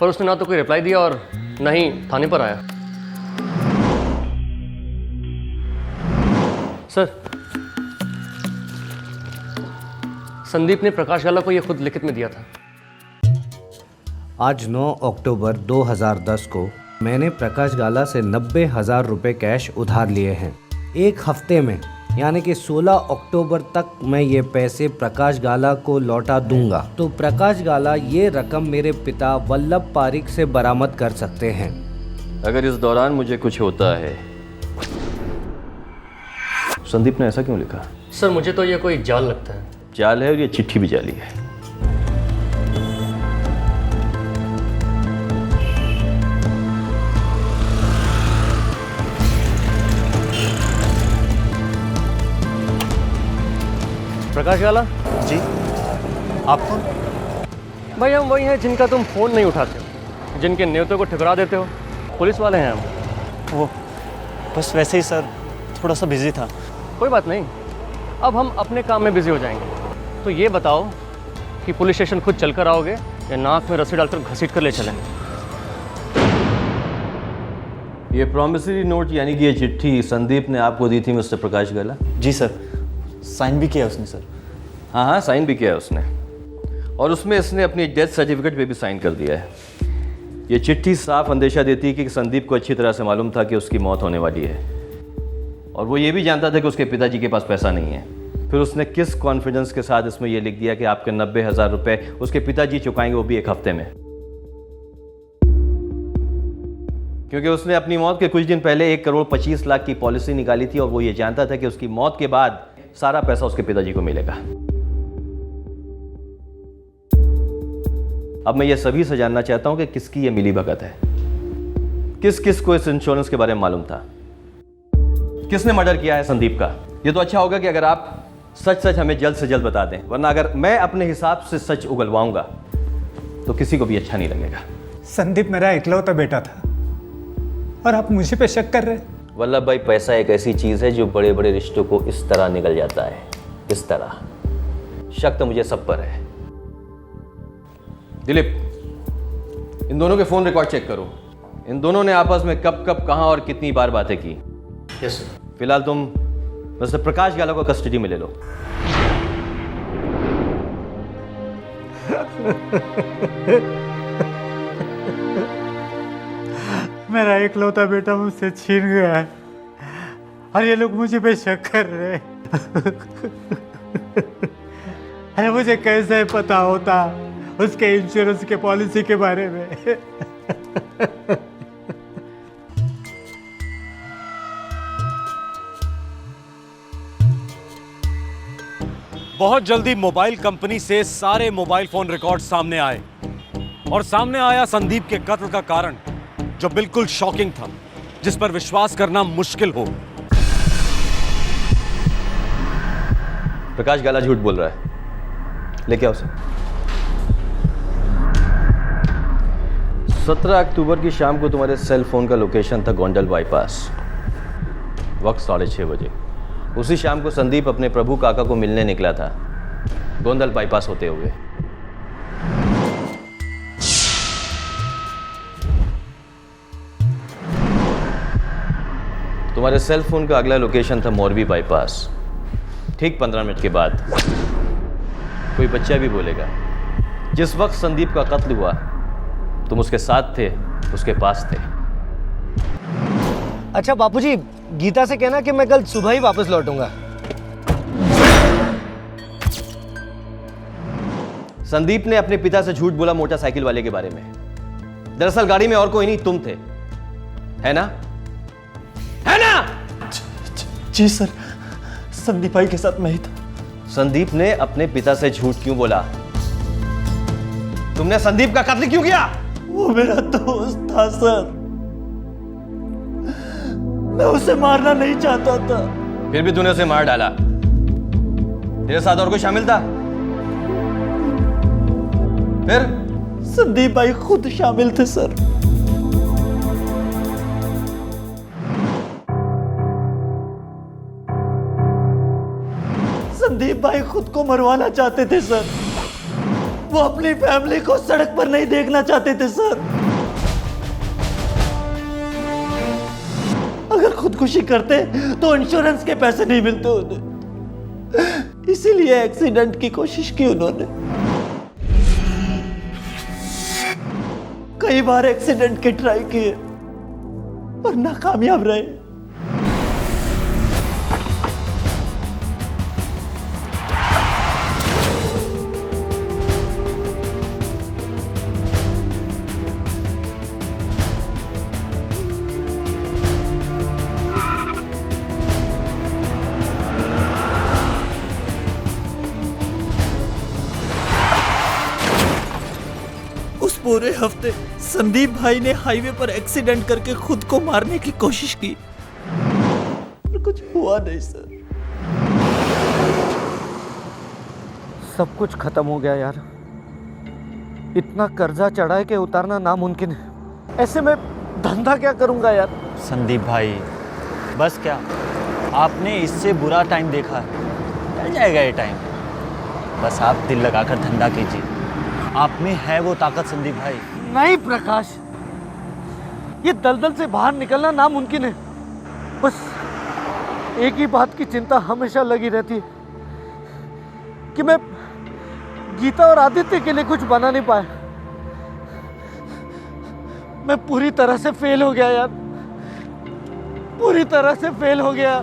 पर उसने ना तो कोई रिप्लाई दिया और ना ही थाने पर आया। सर, संदीप ने प्रकाश गाला को यह खुद लिखित में दिया था। आज 9 अक्टूबर 2010 को मैंने प्रकाश गाला से 90,000 रुपये कैश उधार लिए हैं। 1 हफ्ते में यानी कि 16 अक्टूबर तक मैं ये पैसे प्रकाश गाला को लौटा दूंगा, तो प्रकाश गाला ये रकम मेरे पिता वल्लभ पारिक से बरामद कर सकते हैं। अगर इस दौरान मुझे कुछ होता है। संदीप ने ऐसा क्यों लिखा? सर, मुझे तो ये कोई जाल लगता है। जाल है और ये चिट्ठी भी जाली है। प्रकाश गाला जी, आप कौन? भाई, हम वही हैं जिनका तुम फ़ोन नहीं उठाते हो, जिनके न्योतों को ठुकरा देते हो। पुलिस वाले हैं हम। वो बस वैसे ही सर, थोड़ा सा बिजी था। कोई बात नहीं, अब हम अपने काम में बिजी हो जाएंगे। तो ये बताओ कि पुलिस स्टेशन खुद चलकर आओगे या नाक में रस्सी डालकर घसीट कर ले चलें? ये प्रॉमिसरी नोट यानी कि ये चिट्ठी संदीप ने आपको दी थी मिस्टर प्रकाश गाला? जी सर, साइन भी किया उसने सर। हाँ, साइन भी किया है उसने, और उसमें इसने अपनी डेथ सर्टिफिकेट पे भी साइन कर दिया है। ये चिट्ठी साफ अंदेशा देती है कि संदीप को अच्छी तरह से मालूम था कि उसकी मौत होने वाली है, और वो ये भी जानता था कि उसके पिताजी के पास पैसा नहीं है। फिर उसने किस कॉन्फिडेंस के साथ इसमें यह लिख दिया कि आपके 90,000 रुपये उसके पिताजी चुकाएंगे, वो भी 1 हफ्ते में। क्योंकि उसने अपनी मौत के कुछ दिन पहले 1,25,00,000 की पॉलिसी निकाली थी, और वो ये जानता था कि उसकी मौत के बाद सारा पैसा उसके पिताजी को मिलेगा। अब मैं ये सभी से जानना चाहता हूं कि किसकी ये मिलीभगत है, किस किस को इस इंश्योरेंस के बारे में मालूम था, किसने मर्डर किया है संदीप का। ये तो अच्छा होगा कि अगर आप सच सच हमें जल्द से जल्द बता दें, वरना अगर मैं अपने हिसाब से सच उगलवाऊंगा तो किसी को भी अच्छा नहीं लगेगा। संदीप मेरा इकलौता बेटा था और आप मुझे पे शक कर रहे हैं। वल्लभ भाई, पैसा एक ऐसी चीज है जो बड़े बड़े रिश्तों को इस तरह निकल जाता है, इस तरह। शक तो मुझे सब पर है। दिलीप, इन दोनों के फोन रिकॉर्ड चेक करो। इन दोनों ने आपस में कब कब कहां और कितनी बार बातें की। Yes sir. फिलहाल तुम मिस्टर प्रकाश गाला को कस्टडी में ले लो। मेरा इकलौता बेटा मुझसे छीन गया है और ये लोग मुझे पे शक कर रहे हैं। अरे मुझे कैसे पता होता उसके इंश्योरेंस के पॉलिसी के बारे में। बहुत जल्दी मोबाइल कंपनी से सारे मोबाइल फोन रिकॉर्ड सामने आए, और सामने आया संदीप के कत्ल का कारण, जो बिल्कुल शॉकिंग था, जिस पर विश्वास करना मुश्किल हो। प्रकाश गाला झूठ बोल रहा है, लेके आओ उसे। 17 अक्टूबर की शाम को तुम्हारे सेल फोन का लोकेशन था गोंडल बाईपास, वक्त 6:30 बजे। उसी शाम को संदीप अपने प्रभु काका को मिलने निकला था, गोंडल बाईपास होते हुए। तुम्हारे सेल फोन का अगला लोकेशन था मोरबी बाईपास। ठीक 15 मिनट के बाद कोई बच्चा भी बोलेगा, जिस वक्त संदीप का कत्ल हुआ तुम उसके साथ थे, उसके पास थे। अच्छा बापूजी, गीता से कहना कि मैं कल सुबह ही वापस लौटूंगा। संदीप ने अपने पिता से झूठ बोला मोटरसाइकिल वाले के बारे में। दरअसल गाड़ी में और कोई नहीं, तुम थे, है ना? है ना? जी सर, संदीप भाई के साथ मैं ही था। संदीप ने अपने पिता से झूठ क्यों बोला? तुमने संदीप का कत्ल क्यों किया? वो मेरा दोस्त था सर, मैं उसे मारना नहीं चाहता था। फिर भी तूने उसे मार डाला। तेरे साथ और कोई शामिल था? फिर? संदीप भाई खुद शामिल थे सर। संदीप भाई खुद को मरवाना चाहते थे सर। वो अपनी फैमिली को सड़क पर नहीं देखना चाहते थे सर। अगर खुदकुशी करते तो इंश्योरेंस के पैसे नहीं मिलते उन्हें, इसीलिए एक्सीडेंट की कोशिश की उन्होंने। कई बार एक्सीडेंट के ट्राई किए और नाकामयाब रहे। पूरे हफ्ते संदीप भाई ने हाईवे पर एक्सीडेंट करके खुद को मारने की कोशिश की, पर कुछ हुआ नहीं सर। सब कुछ खत्म हो गया यार। इतना कर्जा चढ़ा है कि उतारना नामुमकिन है। ऐसे में धंधा क्या करूंगा यार। संदीप भाई, बस क्या, आपने इससे बुरा टाइम देखा है, चल जाएगा ये टाइम। बस आप दिल लगाकर धंधा कीजिए, आप में है वो ताकत संदीप भाई। नहीं प्रकाश, ये दलदल से बाहर निकलना नामुमकिन है। बस एक ही बात की चिंता हमेशा लगी रहती है कि मैं गीता और आदित्य के लिए कुछ बना नहीं पाया। मैं पूरी तरह से फेल हो गया यार, पूरी तरह से फेल हो गया।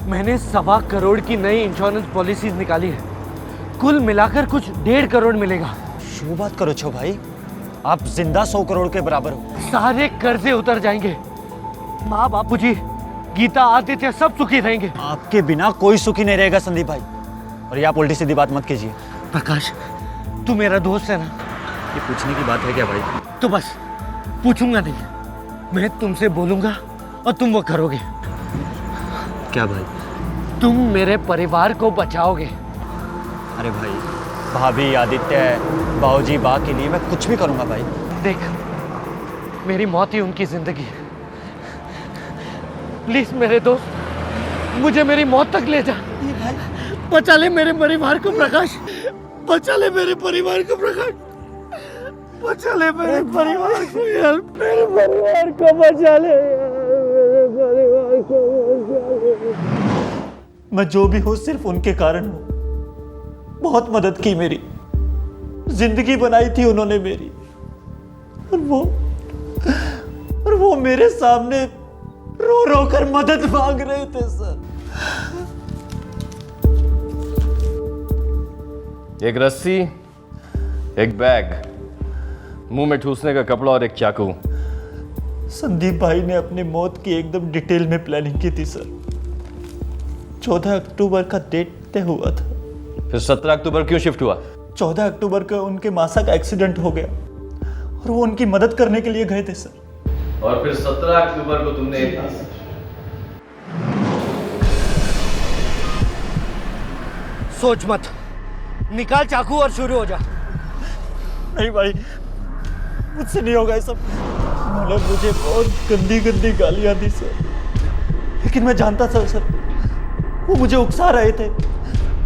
मैंने 1.25 करोड़ की नई इंश्योरेंस पॉलिसीज निकाली है, कुल मिलाकर कुछ 1.5 करोड़ मिलेगा। शो बात करो छो भाई, आप जिंदा 100 करोड़ के बराबर हो। सारे कर्जे उतर जाएंगे, माँ बापूजी, गीता, आदित्य सब सुखी रहेंगे। आपके बिना कोई सुखी नहीं रहेगा संदीप भाई। और ये आप उल्टी सीधी बात मत कीजिए। प्रकाश, तू मेरा दोस्त है ना? ये पूछने की बात है क्या भाई? तो बस पूछूंगा नहीं, मैं तुमसे बोलूंगा और तुम वो करोगे। क्या भाई? तुम मेरे परिवार को बचाओगे। अरे भाई, भाभी, आदित्य, बाबूजी, बा के लिए मैं कुछ भी करूंगा भाई। देख, मेरी मौत ही उनकी जिंदगी है। प्लीज मेरे दोस्त, मुझे मेरी मौत तक ले जा। बचा ले मेरे परिवार को प्रकाश, बचा ले मेरे परिवार को प्रकाश, बचा ले मेरे परिवार को यार, मेरे परिवार को बचा ले यार, मेरे परिवार को बचा ले। मैं जो भी हूँ सिर्फ उनके कारण हूँ। बहुत मदद की मेरी, जिंदगी बनाई थी उन्होंने मेरी, और वो मेरे सामने रो रो कर मदद मांग रहे थे सर। एक रस्सी, एक बैग, मुंह में ठूसने का कपड़ा और एक चाकू। संदीप भाई ने अपनी मौत की एकदम डिटेल में प्लानिंग की थी सर। 14 अक्टूबर का डेट तय हुआ था। फिर 17 अक्टूबर क्यों शिफ्ट हुआ? 14 अक्टूबर को उनके मासा का एक्सीडेंट हो गया और वो उनकी मदद करने के लिए गए थे सर। और फिर 17 अक्टूबर को तुमने सोच मत, निकाल चाकू और शुरू हो जा। नहीं भाई, मुझसे नहीं होगा ये सब। उन्होंने मुझे बहुत गंदी गंदी गालियां दी सर, लेकिन मैं जानता था सर, वो मुझे उकसा रहे थे,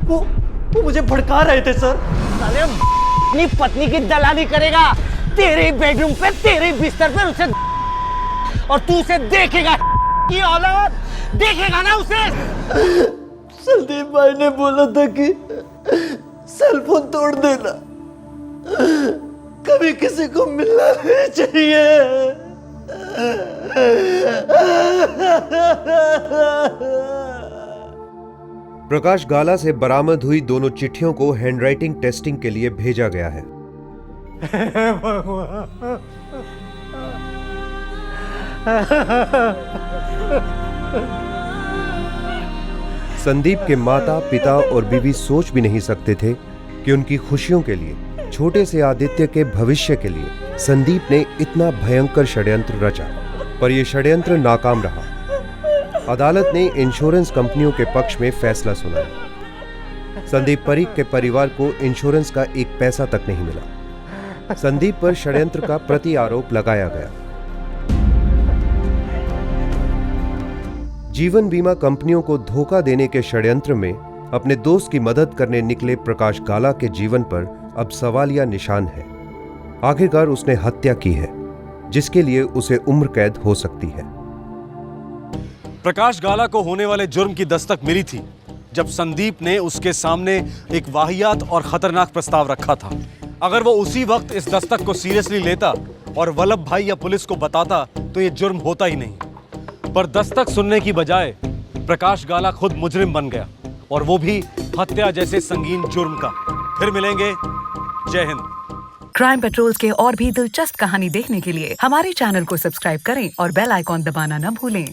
वो मुझे भड़का रहे थे सर। साले अपनी पत्नी की दलाली करेगा, तेरे बेडरूम पे, तेरे बिस्तर पे उसे, और तू उसे देखेगा, ये औलाद देखेगा ना उसे। संदीप भाई ने बोला था कि सेल फोन तोड़ देना, कभी किसी को मिलना नहीं चाहिए। प्रकाश गाला से बरामद हुई दोनों चिट्ठियों को हैंडराइटिंग टेस्टिंग के लिए भेजा गया है। संदीप के माता, पिता और बीवी सोच भी नहीं सकते थे कि उनकी खुशियों के लिए, छोटे से आदित्य के भविष्य के लिए संदीप ने इतना भयंकर षड्यंत्र रचा, पर यह षड्यंत्र नाकाम रहा। अदालत ने इंश्योरेंस कंपनियों के पक्ष में फैसला सुनाया। संदीप परीख के परिवार को इंश्योरेंस का एक पैसा तक नहीं मिला। संदीप पर षड्यंत्र का प्रति आरोप लगाया गया। जीवन बीमा कंपनियों को धोखा देने के षड्यंत्र में अपने दोस्त की मदद करने निकले प्रकाश गाला के जीवन पर अब सवालिया निशान है। आखिरकार उसने हत्या की है, जिसके लिए उसे उम्र कैद हो सकती है। प्रकाश गाला को होने वाले जुर्म की दस्तक मिली थी जब संदीप ने उसके सामने एक वाहियात और खतरनाक प्रस्ताव रखा था। अगर वो उसी वक्त इस दस्तक को सीरियसली लेता और वल्लभ भाई या पुलिस को बताता तो ये जुर्म होता ही नहीं। पर दस्तक सुनने की बजाय प्रकाश गाला खुद मुजरिम बन गया, और वो भी हत्या जैसे संगीन जुर्म का। फिर मिलेंगे। जय हिंद। क्राइम पेट्रोल्स के और भी दिलचस्प कहानी देखने के लिए हमारे चैनल को सब्सक्राइब करें और बेल आइकॉन दबाना न भूलें।